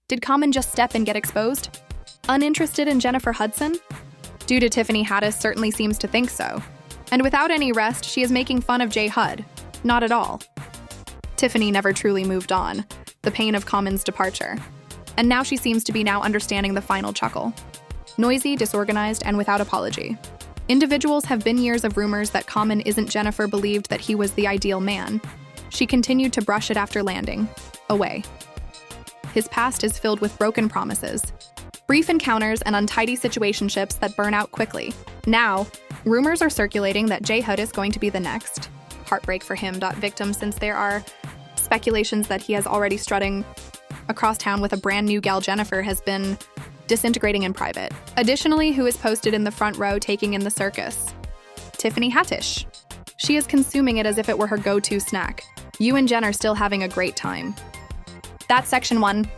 Did Common just step and get exposed? Uninterested in Jennifer Hudson? Due to Tiffany Haddish certainly seems to think so. And without any rest, she is making fun of J. Hud. Not at all. Tiffany never truly moved on, the pain of Common's departure. And now she seems to be now understanding the final chuckle. Noisy, disorganized, and without apology. Individuals have been years of rumors that Common isn't Jennifer believed that he was the ideal man. She continued to brush it after landing. Away. His past is filled with broken promises. Brief encounters and untidy situationships that burn out quickly. Now, rumors are circulating that J. Hud is going to be the next heartbreak for him. Victim, since there are speculations that he has already strutting across town with a brand new gal. Jennifer has been disintegrating in private. Additionally, who is posted in the front row taking in the circus? Tiffany Haddish. She is consuming it as if it were her go-to snack. You and Jen are still having a great time. That's section 1.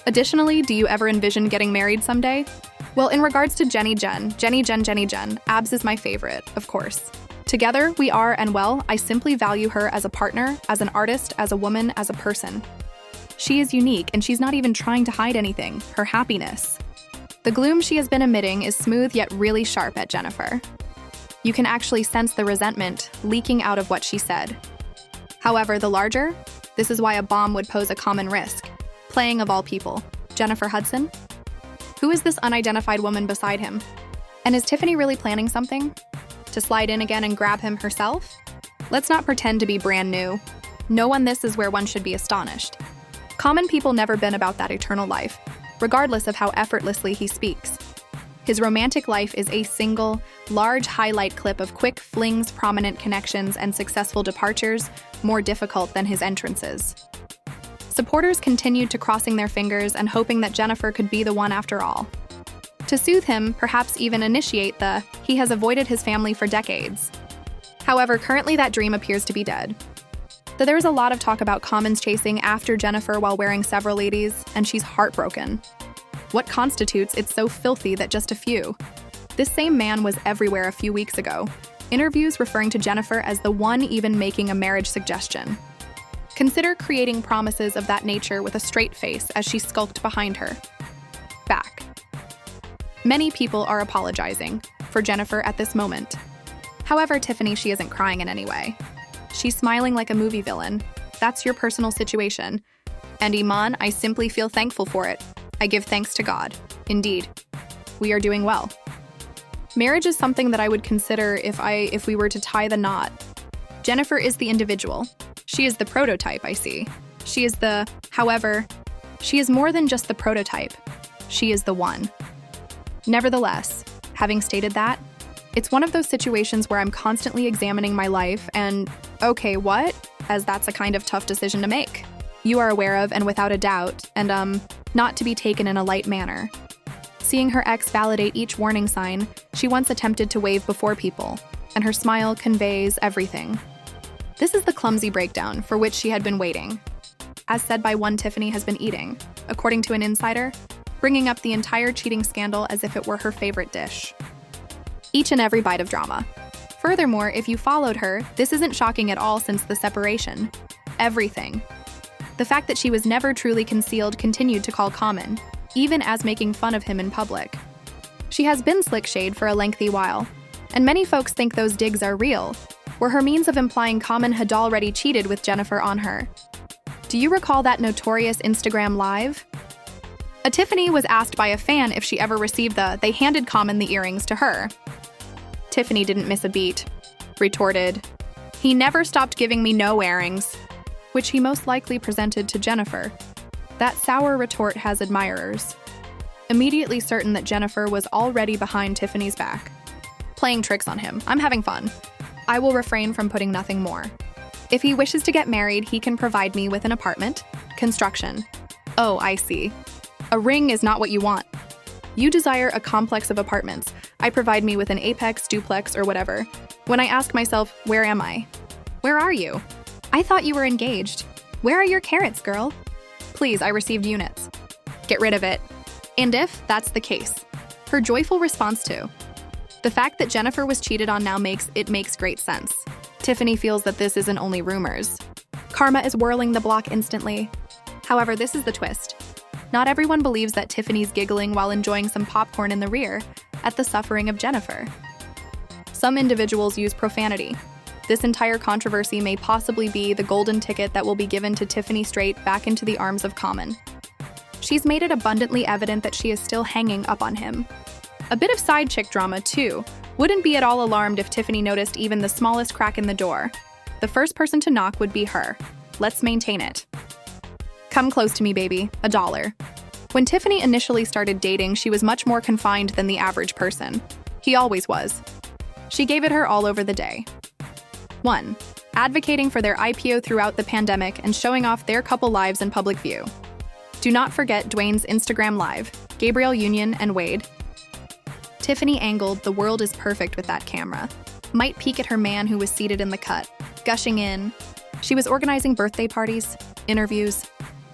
Additionally, do you ever envision getting married someday? Well, in regards to Jenny Jen, Abs is my favorite, of course. Together, we are, and well, I simply value her as a partner, as an artist, as a woman, as a person. She is unique, and she's not even trying to hide anything, her happiness. The gloom she has been emitting is smooth yet really sharp at Jennifer. You can actually sense the resentment leaking out of what she said. However, the larger, this is why a bomb would pose a common risk. Playing of all people, Jennifer Hudson? Who is this unidentified woman beside him? And is Tiffany really planning something? To slide in again and grab him herself? Let's not pretend to be brand new. No one, this is where one should be astonished. Common people never been about that eternal life, regardless of how effortlessly he speaks. His romantic life is a single, large highlight clip of quick flings, prominent connections, and successful departures, more difficult than his entrances. Supporters continued to crossing their fingers and hoping that Jennifer could be the one after all. To soothe him, perhaps even initiate he has avoided his family for decades. However, currently that dream appears to be dead. Though there is a lot of talk about Common's chasing after Jennifer while wearing several ladies, and she's heartbroken. What constitutes it so filthy that just a few? This same man was everywhere a few weeks ago. Interviews referring to Jennifer as the one, even making a marriage suggestion. Consider creating promises of that nature with a straight face as she skulked behind her. Back. Many people are apologizing for Jennifer at this moment. However, Tiffany, she isn't crying in any way. She's smiling like a movie villain. That's your personal situation. And Iman, I simply feel thankful for it. I give thanks to God. Indeed, we are doing well. Marriage is something that I would consider if we were to tie the knot. Jennifer is the individual. She is the prototype, I see. However, she is more than just the prototype. She is the one. Nevertheless, having stated that, it's one of those situations where I'm constantly examining my life and, okay, what? As that's a kind of tough decision to make. You are aware of and without a doubt, and not to be taken in a light manner. Seeing her ex validate each warning sign, she once attempted to wave before people, and her smile conveys everything. This is the clumsy breakdown for which she had been waiting. As said by one, Tiffany has been eating, according to an insider, bringing up the entire cheating scandal as if it were her favorite dish. Each and every bite of drama. Furthermore, if you followed her, this isn't shocking at all since the separation. Everything. The fact that she was never truly concealed continued to call Common, even as making fun of him in public. She has been slick shade for a lengthy while, and many folks think those digs are real, were her means of implying Common had already cheated with Jennifer on her. Do you recall that notorious Instagram Live? A Tiffany was asked by a fan if she ever received they handed Common the earrings to her. Tiffany didn't miss a beat. Retorted, "He never stopped giving me no earrings," which he most likely presented to Jennifer. That sour retort has admirers. Immediately certain that Jennifer was already behind Tiffany's back. Playing tricks on him. I'm having fun. I will refrain from putting nothing more. If he wishes to get married, he can provide me with an apartment. Construction. Oh, I see. A ring is not what you want. You desire a complex of apartments. I provide me with an apex, duplex, or whatever. When I ask myself, where am I? Where are you? I thought you were engaged. Where are your carrots, girl? Please, I received units. Get rid of it. And if that's the case, her joyful response to the fact that Jennifer was cheated on now makes great sense. Tiffany feels that this isn't only rumors. Karma is whirling the block instantly. However, this is the twist. Not everyone believes that Tiffany's giggling while enjoying some popcorn in the rear at the suffering of Jennifer. Some individuals use profanity. This entire controversy may possibly be the golden ticket that will be given to Tiffany straight back into the arms of Common. She's made it abundantly evident that she is still hanging up on him. A bit of side chick drama, too. Wouldn't be at all alarmed if Tiffany noticed even the smallest crack in the door. The first person to knock would be her. Let's maintain it. Come close to me, baby. $1. When Tiffany initially started dating, she was much more confined than the average person. He always was. She gave it her all over the day. 1. Advocating for their IPO throughout the pandemic and showing off their couple lives in public view. Do not forget Dwayne's Instagram Live, Gabrielle Union and Wade. Tiffany angled, "The world is perfect with that camera." Might peek at her man who was seated in the cut, gushing in. She was organizing birthday parties, interviews,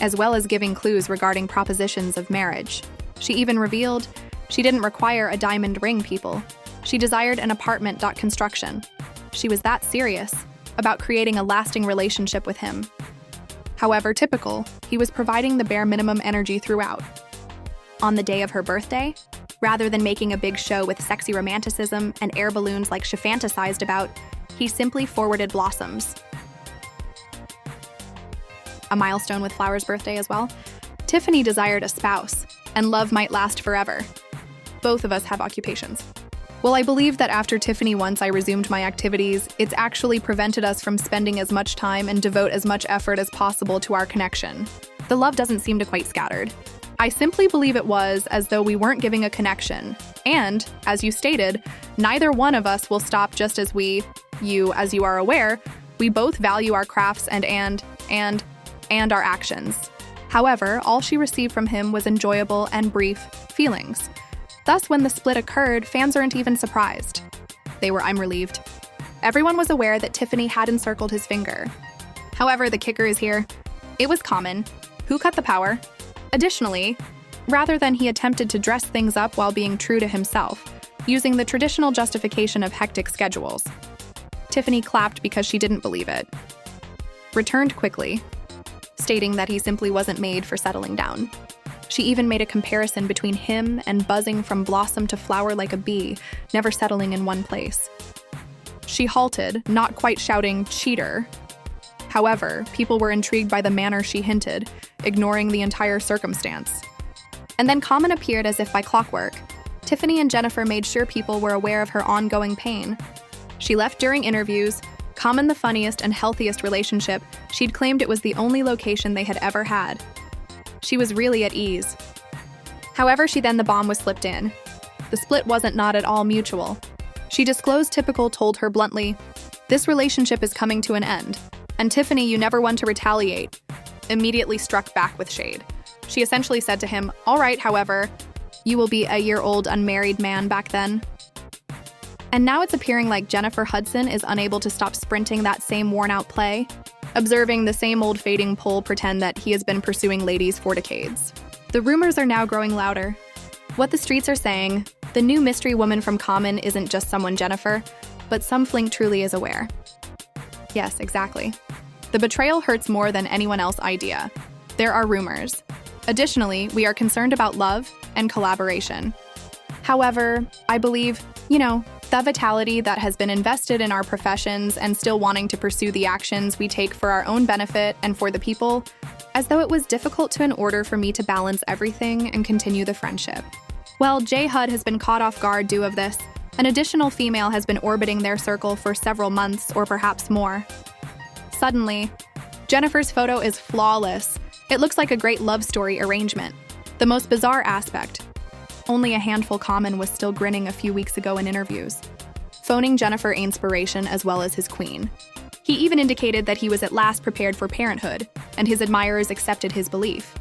as well as giving clues regarding propositions of marriage. She even revealed she didn't require a diamond ring, people. She desired an apartment. Construction. She was that serious about creating a lasting relationship with him. However, typical, he was providing the bare minimum energy throughout. On the day of her birthday, rather than making a big show with sexy romanticism and air balloons like she fantasized about, he simply forwarded blossoms. A milestone with Flower's birthday as well. Tiffany desired a spouse, and love might last forever. Both of us have occupations. Well, I believe that after Tiffany once I resumed my activities, it's actually prevented us from spending as much time and devote as much effort as possible to our connection. The love doesn't seem to quite scattered. I simply believe it was as though we weren't giving a connection. And, as you stated, neither one of us will stop just as as you are aware, we both value our crafts and our actions. However, all she received from him was enjoyable and brief feelings. Thus, when the split occurred, fans aren't even surprised. They were, I'm relieved. Everyone was aware that Tiffany had encircled his finger. However, the kicker is here. It was Common, who cut the power. Additionally, rather than he attempted to dress things up while being true to himself, using the traditional justification of hectic schedules. Tiffany clapped because she didn't believe it. Returned quickly, stating that he simply wasn't made for settling down. She even made a comparison between him and buzzing from blossom to flower like a bee, never settling in one place. She halted, not quite shouting, "Cheater." However, people were intrigued by the manner she hinted, ignoring the entire circumstance. And then Common appeared as if by clockwork. Tiffany and Jennifer made sure people were aware of her ongoing pain. She left during interviews. Common the funniest and healthiest relationship, she'd claimed it was the only location they had ever had. She was really at ease. However, the bomb was slipped in. The split wasn't not at all mutual. She disclosed typical told her bluntly, "This relationship is coming to an end. And Tiffany, you never want to retaliate." Immediately struck back with shade. She essentially said to him, "All right, however, you will be a year-old unmarried man back then." And now it's appearing like Jennifer Hudson is unable to stop sprinting that same worn-out play, observing the same old fading pole pretend that he has been pursuing ladies for decades. The rumors are now growing louder. What the streets are saying, the new mystery woman from Common isn't just someone Jennifer, but some Flink truly is aware. Yes, exactly. The betrayal hurts more than anyone else's idea. There are rumors. Additionally, we are concerned about love and collaboration. However, I believe, the vitality that has been invested in our professions and still wanting to pursue the actions we take for our own benefit and for the people, as though it was difficult in order for me to balance everything and continue the friendship. Well, J. Hud has been caught off guard due of this. An additional female has been orbiting their circle for several months or perhaps more. Suddenly, Jennifer's photo is flawless. It looks like a great love story arrangement. The most bizarre aspect, only a handful Common was still grinning a few weeks ago in interviews, phoning Jennifer inspiration as well as his queen. He even indicated that he was at last prepared for parenthood, and his admirers accepted his belief.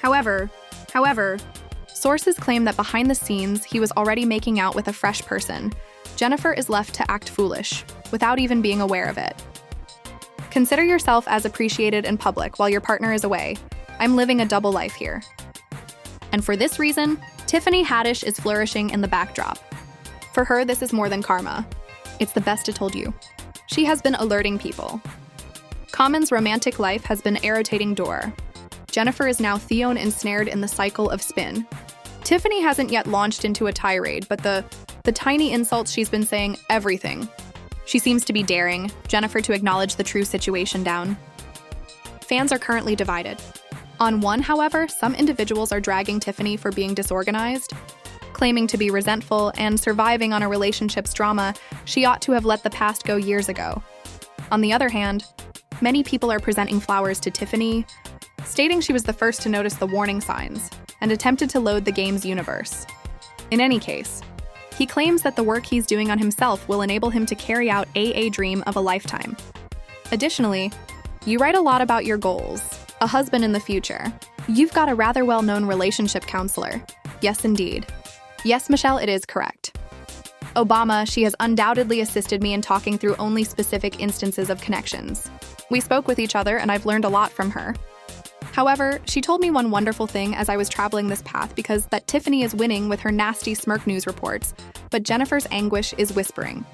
However, sources claim that behind the scenes, he was already making out with a fresh person. Jennifer is left to act foolish, without even being aware of it. Consider yourself as appreciated in public while your partner is away. I'm living a double life here. And for this reason, Tiffany Haddish is flourishing in the backdrop. For her, this is more than karma. It's the best it told you. She has been alerting people. Common's romantic life has been a rotating door. Jennifer is now thrown ensnared in the cycle of spin. Tiffany hasn't yet launched into a tirade, but the tiny insults she's been saying, everything. She seems to be daring Jennifer to acknowledge the true situation down. Fans are currently divided. On one, however, some individuals are dragging Tiffany for being disorganized, claiming to be resentful and surviving on a relationship's drama she ought to have let the past go years ago. On the other hand, many people are presenting flowers to Tiffany, stating she was the first to notice the warning signs and attempted to load the game's universe. In any case, he claims that the work he's doing on himself will enable him to carry out a dream of a lifetime. Additionally, you write a lot about your goals, a husband in the future. You've got a rather well-known relationship counselor. Yes, indeed. Yes, Michelle, it is correct. Obama, she has undoubtedly assisted me in talking through only specific instances of connections. We spoke with each other and I've learned a lot from her. However, she told me one wonderful thing as I was traveling this path because that Tiffany is winning with her nasty smirk news reports, but Jennifer's anguish is whispering.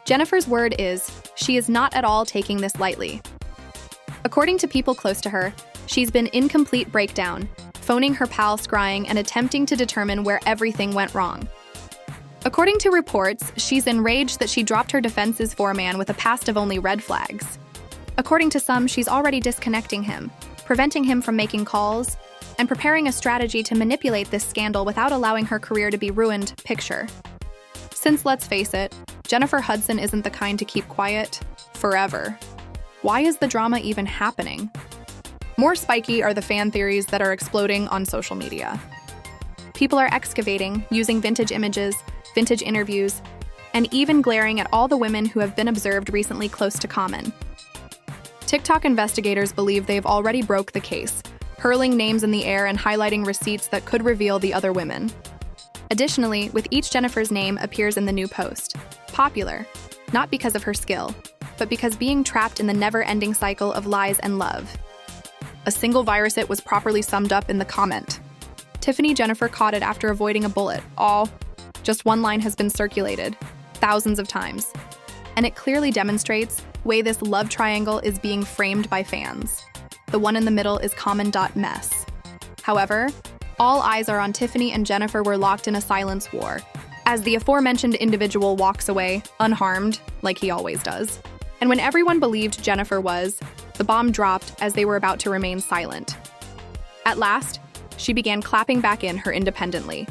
Jennifer's word is, she is not at all taking this lightly. According to people close to her, she's been in complete breakdown, phoning her pal scrying and attempting to determine where everything went wrong. According to reports, she's enraged that she dropped her defenses for a man with a past of only red flags. According to some, she's already disconnecting him, preventing him from making calls, and preparing a strategy to manipulate this scandal without allowing her career to be ruined. Picture. Since, let's face it, Jennifer Hudson isn't the kind to keep quiet forever. Why is the drama even happening? More spiky are the fan theories that are exploding on social media. People are excavating, using vintage images, vintage interviews, and even glaring at all the women who have been observed recently close to Common. TikTok investigators believe they've already broke the case, hurling names in the air and highlighting receipts that could reveal the other women. Additionally, with each Jennifer's name appears in the new post. Popular, not because of her skill, but because being trapped in the never-ending cycle of lies and love. A single virus it was properly summed up in the comment. Tiffany Jennifer caught it after avoiding a bullet. Just one line has been circulated, thousands of times. And it clearly demonstrates way this love triangle is being framed by fans. The one in the middle is common.mess. However, all eyes are on Tiffany and Jennifer were locked in a silence war, as the aforementioned individual walks away, unharmed, like he always does. And when everyone believed Jennifer was, the bomb dropped as they were about to remain silent. At last, she began clapping back in her independently.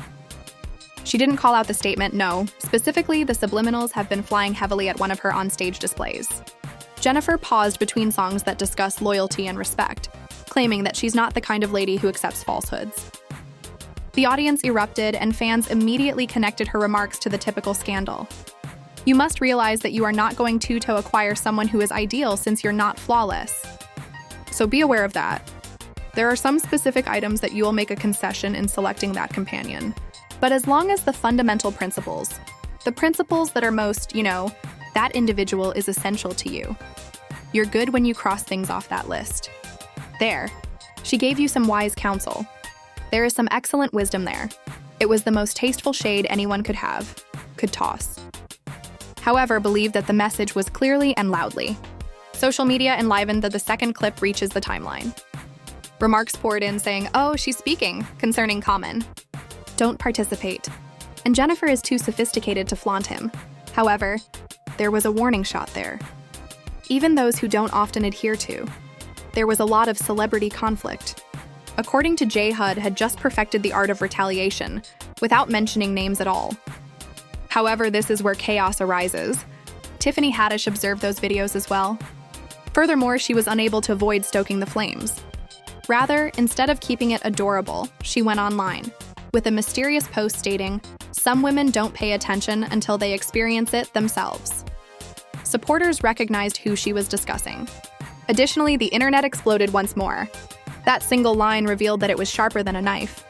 She didn't call out the statement, no. Specifically, the subliminals have been flying heavily at one of her onstage displays. Jennifer paused between songs that discuss loyalty and respect, claiming that she's not the kind of lady who accepts falsehoods. The audience erupted, and fans immediately connected her remarks to the typical scandal. You must realize that you are not going to acquire someone who is ideal since you're not flawless. So be aware of that. There are some specific items that you will make a concession in selecting that companion. But as long as the fundamental principles, the principles that are most, that individual is essential to you, you're good when you cross things off that list. There, she gave you some wise counsel. There is some excellent wisdom there. It was the most tasteful shade anyone could toss. However, believe that the message was clearly and loudly. Social media enlivened that the second clip reaches the timeline. Remarks poured in saying, "Oh, she's speaking," concerning Common. Don't participate. And Jennifer is too sophisticated to flaunt him. However, there was a warning shot there. Even those who don't often adhere to. There was a lot of celebrity conflict. According to J. Hud had just perfected the art of retaliation, without mentioning names at all. However, this is where chaos arises. Tiffany Haddish observed those videos as well. Furthermore, she was unable to avoid stoking the flames. Rather, instead of keeping it adorable, she went online, with a mysterious post stating, "Some women don't pay attention until they experience it themselves." Supporters recognized who she was discussing. Additionally, the internet exploded once more. That single line revealed that it was sharper than a knife.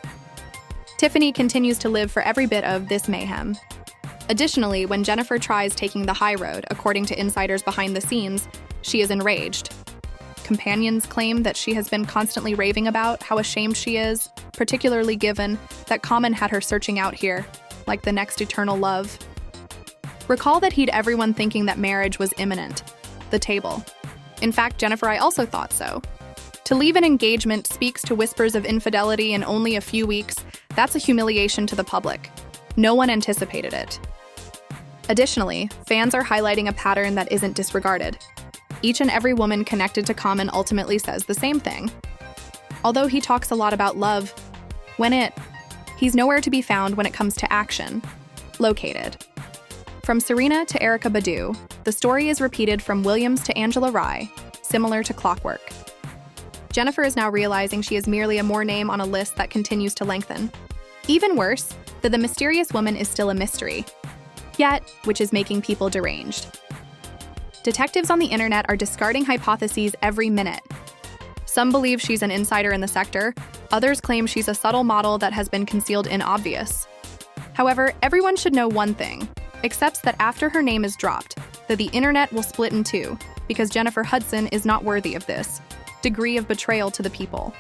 Tiffany continues to live for every bit of this mayhem. Additionally, when Jennifer tries taking the high road, according to insiders behind the scenes, she is enraged. Companions claim that she has been constantly raving about how ashamed she is, particularly given that Common had her searching out here, like the next eternal love. Recall that he'd everyone thinking that marriage was imminent. The table. In fact, Jennifer, I also thought so. To leave an engagement speaks to whispers of infidelity in only a few weeks. That's a humiliation to the public. No one anticipated it. Additionally, fans are highlighting a pattern that isn't disregarded. Each and every woman connected to Common ultimately says the same thing. Although he talks a lot about love, he's nowhere to be found when it comes to action. Located. From Serena to Erykah Badu, the story is repeated from Williams to Angela Rye, similar to clockwork. Jennifer is now realizing she is merely a more name on a list that continues to lengthen. Even worse, that the mysterious woman is still a mystery, yet which is making people deranged. Detectives on the internet are discarding hypotheses every minute. Some believe she's an insider in the sector, others claim she's a subtle model that has been concealed in obvious. However, everyone should know one thing, except that after her name is dropped, that the internet will split in two, because Jennifer Hudson is not worthy of this degree of betrayal to the people.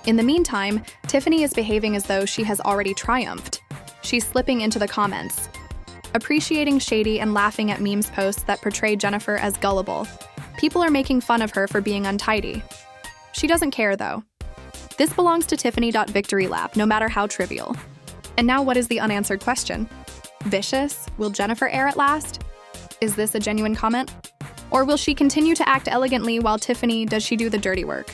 In the meantime, Tiffany is behaving as though she has already triumphed. She's slipping into the comments, appreciating shady and laughing at memes posts that portray Jennifer as gullible. People are making fun of her for being untidy. She doesn't care, though. This belongs to Tiffany.Victory Lap, no matter how trivial. And now what is the unanswered question? Vicious? Will Jennifer air at last? Is this a genuine comment? Or will she continue to act elegantly while Tiffany does she do the dirty work?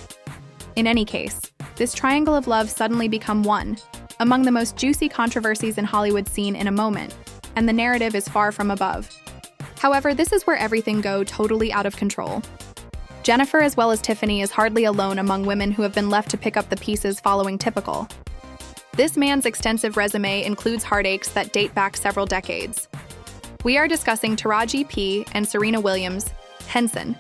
In any case, this triangle of love suddenly become one, among the most juicy controversies in Hollywood seen in a moment, and the narrative is far from above. However, this is where everything go totally out of control. Jennifer as well as Tiffany is hardly alone among women who have been left to pick up the pieces following typical. This man's extensive resume includes heartaches that date back several decades. We are discussing Taraji P. and Serena Williams, Henson,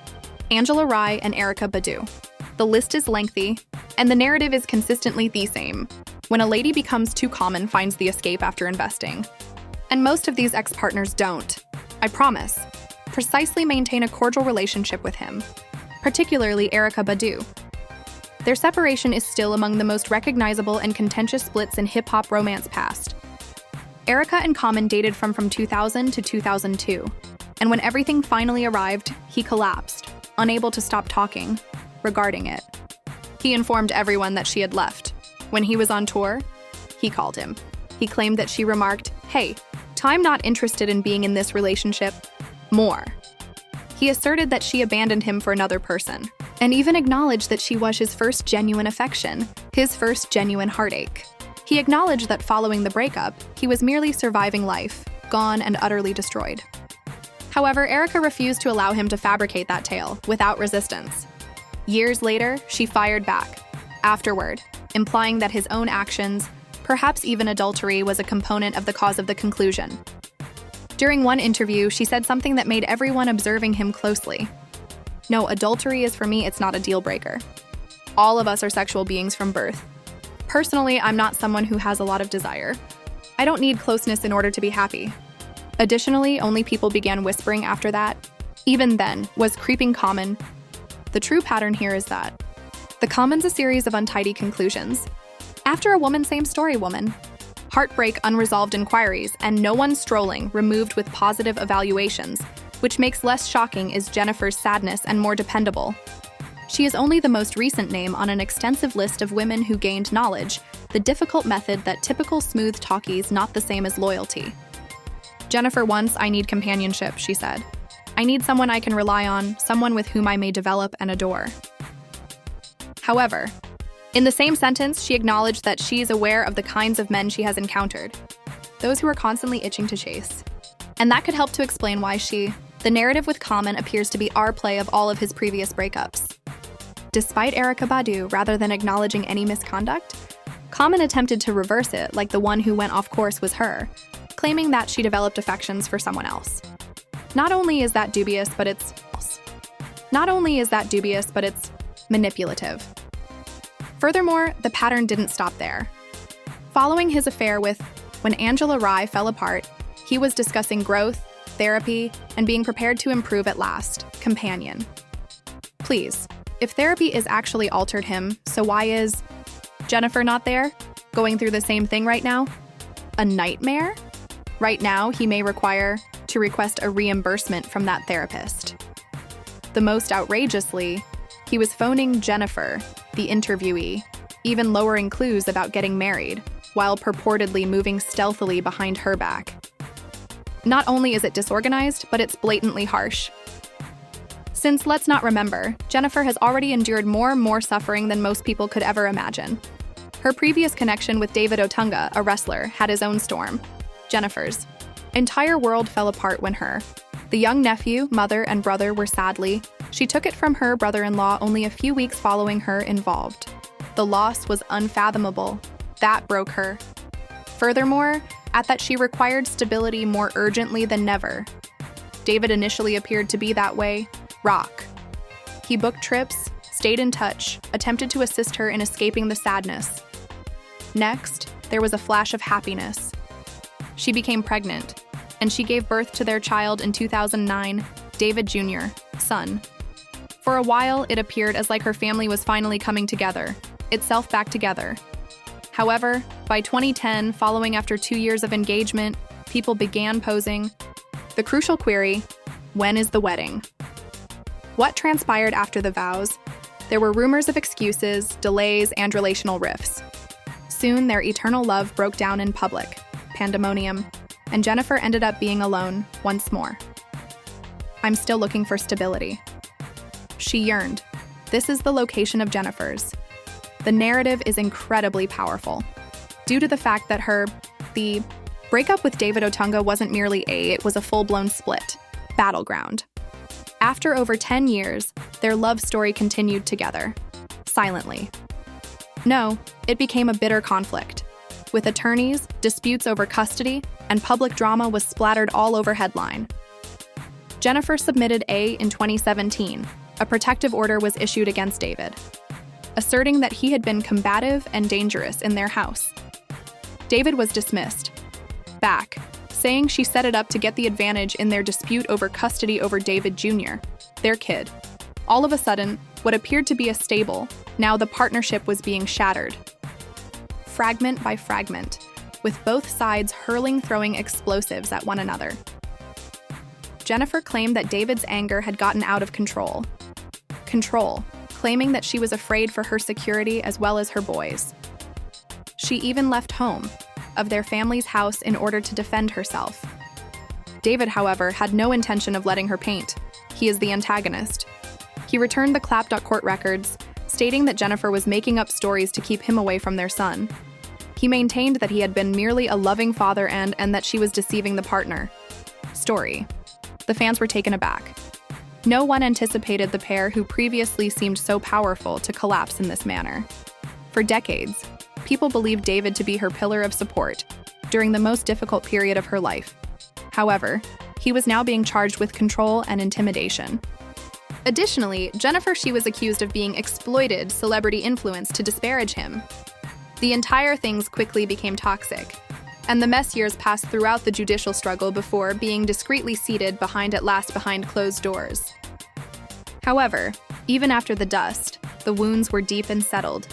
Angela Rye, and Erykah Badu. The list is lengthy, and the narrative is consistently the same. When a lady becomes too common, finds the escape after investing. And most of these ex-partners don't, I promise, precisely maintain a cordial relationship with him, particularly Erykah Badu. Their separation is still among the most recognizable and contentious splits in hip-hop romance past. Erykah and Common dated from 2000 to 2002, and when everything finally arrived, he collapsed, unable to stop talking regarding it. He informed everyone that she had left. When he was on tour, he called him. He claimed that she remarked, "Hey, I'm not interested in being in this relationship. More." He asserted that she abandoned him for another person, and even acknowledged that she was his first genuine affection, his first genuine heartache. He acknowledged that following the breakup, he was merely surviving life, gone and utterly destroyed. However, Erykah refused to allow him to fabricate that tale without resistance. Years later, she fired back, afterward, implying that his own actions, perhaps even adultery, was a component of the cause of the conclusion. During one interview, she said something that made everyone observing him closely. "No, adultery is for me, it's not a deal breaker. All of us are sexual beings from birth. Personally, I'm not someone who has a lot of desire. I don't need closeness in order to be happy." Additionally, only people began whispering after that. Even then, was creeping Common. The true pattern here is that the Common's a series of untidy conclusions. After a woman, same story woman. Heartbreak, unresolved inquiries, and no one strolling, removed with positive evaluations, which makes less shocking is Jennifer's sadness and more dependable. She is only the most recent name on an extensive list of women who gained knowledge, the difficult method that typical smooth talkies not the same as loyalty. Jennifer once, "I need companionship," she said. "I need someone I can rely on, someone with whom I may develop and adore." However, in the same sentence, she acknowledged that she is aware of the kinds of men she has encountered, those who are constantly itching to chase. And that could help to explain why the narrative with Common appears to be our play of all of his previous breakups. Despite Erykah Badu, rather than acknowledging any misconduct, Common attempted to reverse it like the one who went off course was her, claiming that she developed affections for someone else. Not only is that dubious, but it's manipulative. Furthermore, the pattern didn't stop there. Following his affair when Angela Rye fell apart, he was discussing growth, therapy, and being prepared to improve at last. Companion. Please, if therapy is actually altered him, so why is Jennifer not there? Going through the same thing right now? A nightmare? Right now, he may require to request a reimbursement from that therapist. The most outrageously, He was phoning Jennifer, the interviewee, even lowering clues about getting married, while purportedly moving stealthily behind her back. Not only is it disorganized, but it's blatantly harsh. Since let's not remember, Jennifer has already endured more suffering than most people could ever imagine. Her previous connection with David Otunga, a wrestler, had his own storm. Jennifer's entire world fell apart when the young nephew, mother, and brother were she took it from her brother-in-law only a few weeks following her involved. The loss was unfathomable. That broke her. Furthermore, at that she required stability more urgently than never. David initially appeared to be that way. Rock. He booked trips, stayed in touch, attempted to assist her in escaping the sadness. Next, there was a flash of happiness. She became pregnant, and she gave birth to their child in 2009, David Jr., son. For a while, it appeared as like her family was finally coming together, itself back together. However, by 2010, following after 2 years of engagement, people began posing the crucial query, when is the wedding? What transpired after the vows? There were rumors of excuses, delays, and relational rifts. Soon, their eternal love broke down in public, pandemonium, and Jennifer ended up being alone once more. I'm still looking for stability. She yearned. This is the location of Jennifer's. The narrative is incredibly powerful, due to the fact that the breakup with David Otunga wasn't merely it was a full-blown split, battleground. After over 10 years, their love story continued together, silently. No, it became a bitter conflict. With attorneys, disputes over custody, and public drama was splattered all over headline. Jennifer submitted in 2017. A protective order was issued against David, asserting that he had been combative and dangerous in their house. David was dismissed, saying she set it up to get the advantage in their dispute over custody over David Jr., their kid. All of a sudden, what appeared to be a stable, now the partnership was being shattered. Fragment by fragment, with both sides throwing explosives at one another. Jennifer claimed that David's anger had gotten out of control, claiming that she was afraid for her security as well as her boys. She even left home, of their family's house, in order to defend herself. David, however, had no intention of letting her paint. He is the antagonist. He returned the clapped court records, stating that Jennifer was making up stories to keep him away from their son. He maintained that he had been merely a loving father and that she was deceiving the partner. Story. The fans were taken aback. No one anticipated the pair who previously seemed so powerful to collapse in this manner. For decades, people believed David to be her pillar of support during the most difficult period of her life. However, he was now being charged with control and intimidation. Additionally, Jennifer was accused of being exploited celebrity influence to disparage him. The entire things quickly became toxic, and the mess years passed throughout the judicial struggle before being discreetly seated behind closed doors. However, even after the dust, the wounds were deep and settled.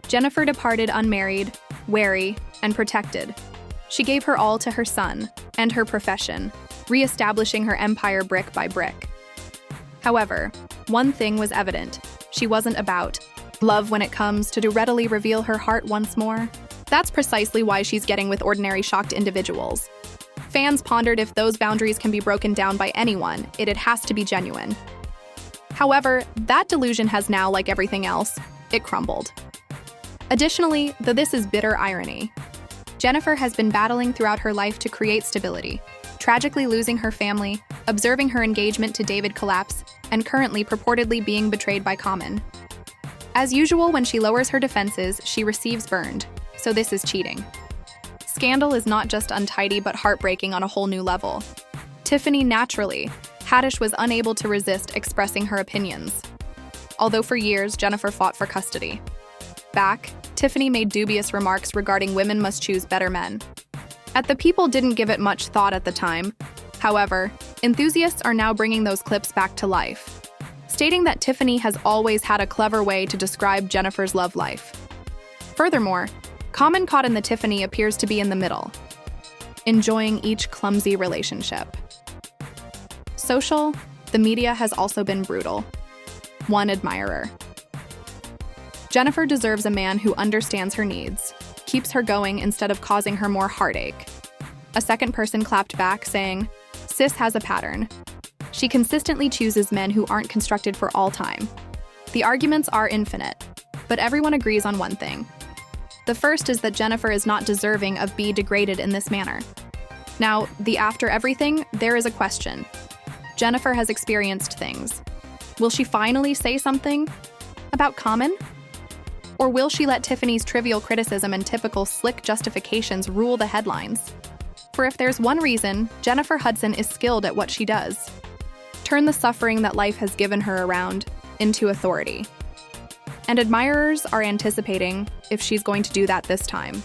Jennifer departed unmarried, wary, and protected. She gave her all to her son and her profession, re-establishing her empire brick by brick. However, one thing was evident. She wasn't about love when it comes to readily reveal her heart once more. That's precisely why she's getting with ordinary shocked individuals. Fans pondered if those boundaries can be broken down by anyone, it has to be genuine. However, that delusion has now, like everything else, it crumbled. Additionally, though this is bitter irony, Jennifer has been battling throughout her life to create stability, tragically losing her family, observing her engagement to David collapse, and currently purportedly being betrayed by Common. As usual, when she lowers her defenses, she receives burned, so this is cheating. Scandal is not just untidy but heartbreaking on a whole new level. Tiffany Haddish was unable to resist expressing her opinions. Although for years, Jennifer fought for custody. Tiffany made dubious remarks regarding women must choose better men. The people didn't give it much thought at the time. However, enthusiasts are now bringing those clips back to life, stating that Tiffany has always had a clever way to describe Jennifer's love life. Furthermore, Common caught in the Tiffany appears to be in the middle, enjoying each clumsy relationship. Social, the media has also been brutal. 1 admirer. Jennifer deserves a man who understands her needs, keeps her going instead of causing her more heartache. A second person clapped back, saying, "Sis has a pattern. She consistently chooses men who aren't constructed for all time." The arguments are infinite, but everyone agrees on one thing. The first is that Jennifer is not deserving of being degraded in this manner. Now, after everything, there is a question. Jennifer has experienced things. Will she finally say something about Common? Or will she let Tiffany's trivial criticism and typical slick justifications rule the headlines? For if there's one reason, Jennifer Hudson is skilled at what she does: turn the suffering that life has given her around into authority. And admirers are anticipating if she's going to do that this time.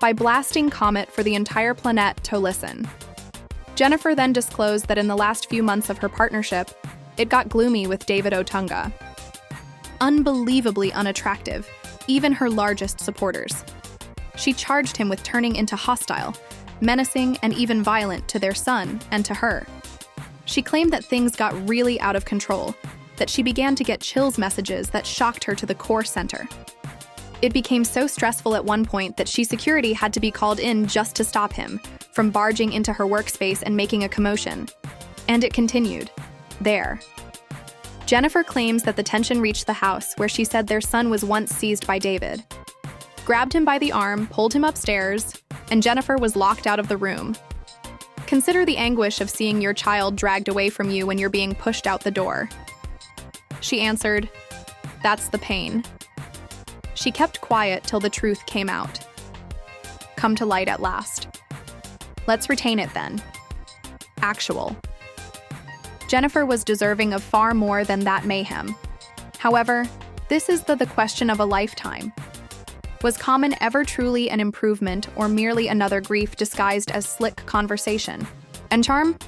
By blasting Comet for the entire planet to listen. Jennifer then disclosed that in the last few months of her partnership, it got gloomy with David Otunga. Unbelievably unattractive, even her largest supporters. She charged him with turning into hostile, menacing, and even violent to their son and to her. She claimed that things got really out of control, that she began to get chills messages that shocked her to the core center. It became so stressful at one point that security had to be called in just to stop him from barging into her workspace and making a commotion. And it continued. There. Jennifer claims that the tension reached the house, where she said their son was once seized by David. Grabbed him by the arm, pulled him upstairs, and Jennifer was locked out of the room. Consider the anguish of seeing your child dragged away from you when you're being pushed out the door. She answered, "That's the pain." She kept quiet till the truth came out. Come to light at last. Let's retain it then. Actual. Jennifer was deserving of far more than that mayhem. However, this is the question of a lifetime. Was Common ever truly an improvement or merely another grief disguised as slick conversation? And charm?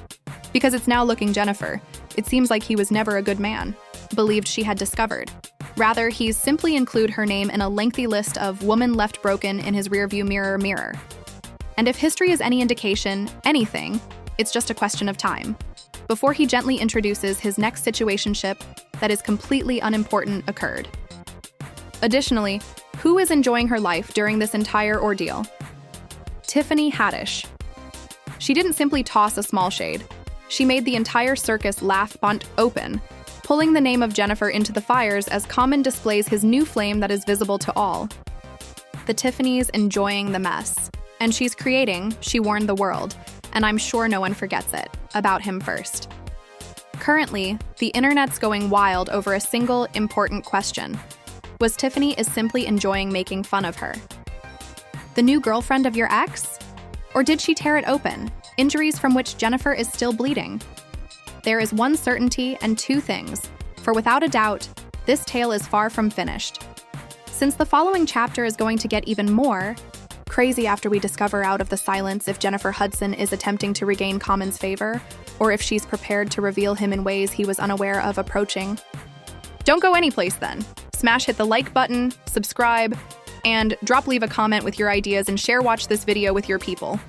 Because it's now looking Jennifer. It seems like he was never a good man, believed she had discovered. Rather, he's simply include her name in a lengthy list of woman left broken in his rearview mirror. And if history is any indication, anything, it's just a question of time before he gently introduces his next situationship that is completely unimportant occurred. Additionally, who is enjoying her life during this entire ordeal? Tiffany Haddish. She didn't simply toss a small shade. She made the entire circus laugh bunt open, pulling the name of Jennifer into the fires as Common displays his new flame that is visible to all. The Tiffany's enjoying the mess, and she's creating, she warned the world, and I'm sure no one forgets it, about him first. Currently, the internet's going wild over a single important question. Was Tiffany is simply enjoying making fun of her? The new girlfriend of your ex? Or did she tear it open, injuries from which Jennifer is still bleeding? There is one certainty and two things, for without a doubt, this tale is far from finished. Since the following chapter is going to get even more crazy after we discover out of the silence if Jennifer Hudson is attempting to regain Common's favor, or if she's prepared to reveal him in ways he was unaware of approaching. Don't go anyplace then. Hit the like button, subscribe, and leave a comment with your ideas and watch this video with your people.